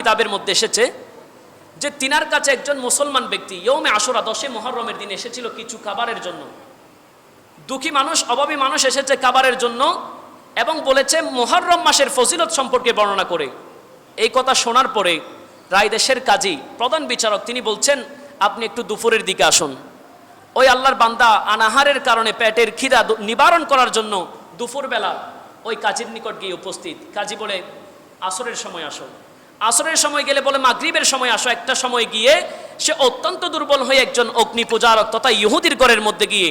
কিতাবের মধ্যে এসেছে যে তিনার কাছে একজন মুসলমান ব্যক্তি ইয়ৌমে আশুরা 10 মুহররমের দিন এসেছিল কিছু খাবারের জন্য। দুঃখী মানুষ, অভাবী মানুষ এসেছে খাবারের জন্য এবং বলেছে মুহররম মাসের ফজিলত সম্পর্কে বর্ণনা করে। এই কথা শোনার পরে রায়দেশের কাজী প্রধান বিচারক তিনি বলছেন, আপনি একটু দুপুরের দিকে আসুন। ওই আল্লাহর বান্দা অনাহারের কারণে পেটের খিদা নিবারণ করার জন্য দুপুরবেলা ওই কাজীর নিকট গিয়ে উপস্থিত। কাজী বলে আসরের সময় আসো। আসরের সময় গেলে বলে মাগরিবের সময় আসো। একটা সময় গিয়ে সে অত্যন্ত দুর্বল হয়ে একজন অগ্নি পূজারক তথা ইহুদির ঘরের মধ্যে গিয়ে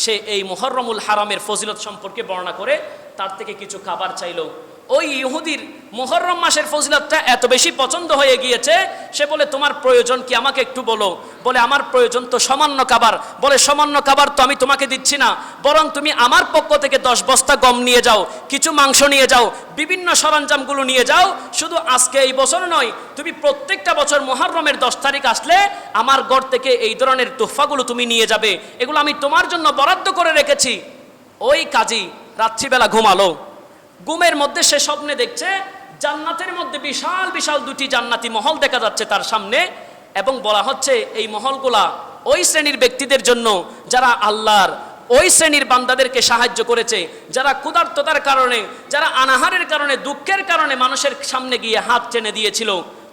সে এই মুহররমুল হারামের ফজিলত সম্পর্কে বর্ণনা করে তার থেকে কিছু খাবার চাইল। ওই ইহুদির মুহররম মাসের ফজিলতটা এত বেশি পছন্দ হয়ে গিয়েছে, সে বলে তোমার প্রয়োজন কি আমাকে একটু বলো। বলে আমার প্রয়োজন তো সামান্য খাবার। বলে সামান্য খাবার তো আমি তোমাকে দিচ্ছি না, বরং তুমি আমার পক্ষ থেকে 10 বস্তা গম নিয়ে যাও, কিছু মাংস নিয়ে যাও, বিভিন্ন সরঞ্জামগুলো নিয়ে যাও। শুধু আজকে এই বছর নয়, তুমি প্রত্যেকটা বছর মুহররমের 10 তারিখ আসলে আমার ঘর থেকে এই ধরনের তোহফাগুলো তুমি নিয়ে যাবে, এগুলো আমি তোমার জন্য বরাদ্দ করে রেখেছি। ওই কাজী রাত্রিবেলা ঘুমালো। ঘুমের মধ্যে সে স্বপ্নে দেখছে জান্নাতের মধ্যে বিশাল বিশাল 2টি জান্নাতি মহল দেখা যাচ্ছে তার সামনে, এবং বলা হচ্ছে এই মহলগুলা ওই শ্রেণীর ব্যক্তিদের জন্য যারা আল্লাহর ওই শ্রেণীর বান্দাদেরকে সাহায্য করেছে, যারা ক্ষুধার্ততার কারণে, যারা অনাহারের কারণে, দুঃখের কারণে মানুষের সামনে গিয়ে হাত টেনে দিয়েছিল।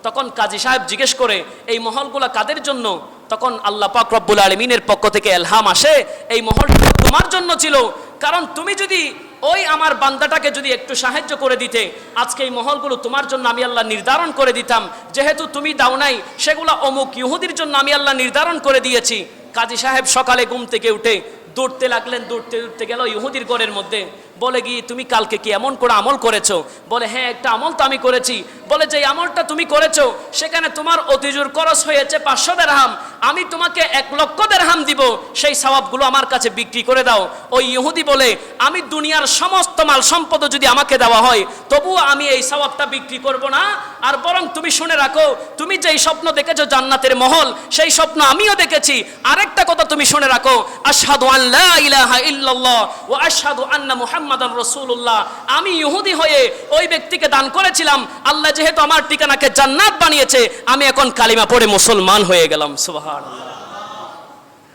তখন কাজী সাহেব জিজ্ঞেস করে এই মহলগুলা কাদের জন্য? তখন আল্লাহ পাক রব্বুল আলামিনের পক্ষ থেকে এলহাম আসে, এই মহলটা তোমার জন্য ছিল, কারণ তুমি যদি ওই আমার বান্দাটাকে যদি একটু সাহায্য করে দিতে, আজকে এই মহলগুলো তোমার জন্য আমি আল্লাহ নির্ধারণ করে দিতাম। যেহেতু তুমি দাও নাই, সেগুলা অমুক ইহুদির জন্য আমি আল্লাহ নির্ধারণ করে দিয়েছি। কাজী সাহেব সকালে ঘুম থেকে উঠে দৌড়তে লাগলেন। দৌড়তে গেল ইহুদির ঘরের মধ্যে। বলে গিয়ে তুমি কালকে কি এমন করে আমল করেছো? বলে হ্যাঁ, একটা আমল তো আমি করেছি। বলে যে আমলটা তুমি করেছো সেখানে তোমার অতিজুর খরচ হয়েছে 500 দিরহাম, আমি তোমাকে 1 লক্ষ দিরহাম দিব, সেই সওয়াবগুলো আমার কাছে বিক্রি করে দাও। ওই ইহুদি বলে আমি দুনিয়ার সমস্ত মাল সম্পদ যদি আমাকে দেওয়া হয় তবুও আমি এই সওয়াবটা বিক্রি করব না। আর বরং তুমি শুনে রাখো, তুমি যেই স্বপ্ন দেখেছো জান্নাতের মহল, সেই স্বপ্ন আমিও দেখেছি। আরেকটা কথা তুমি শুনে রাখো, আশহাদু আন লা ইলাহা ইল্লাল্লাহ ওয়া আশহাদু আন্না মুহাম্মাদান রাসূলুল্লাহ। আমি ইহুদি হয়ে ওই ব্যক্তিকে দান করেছিলাম, আল্লাহ যেহেতু আমার ঠিকানাকে জান্নাত বানিয়েছে, আমি এখন কালিমা পড়ে মুসলমান হয়ে গেলাম। সুবহানাল্লাহ।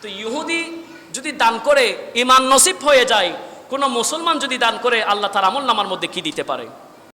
তো ইহুদি যদি দান করে ঈমান নসিব হয়ে যায়, কোন মুসলমান যদি দান করে, আল্লাহ তার আমলনামার মধ্যে কি দিতে পারে?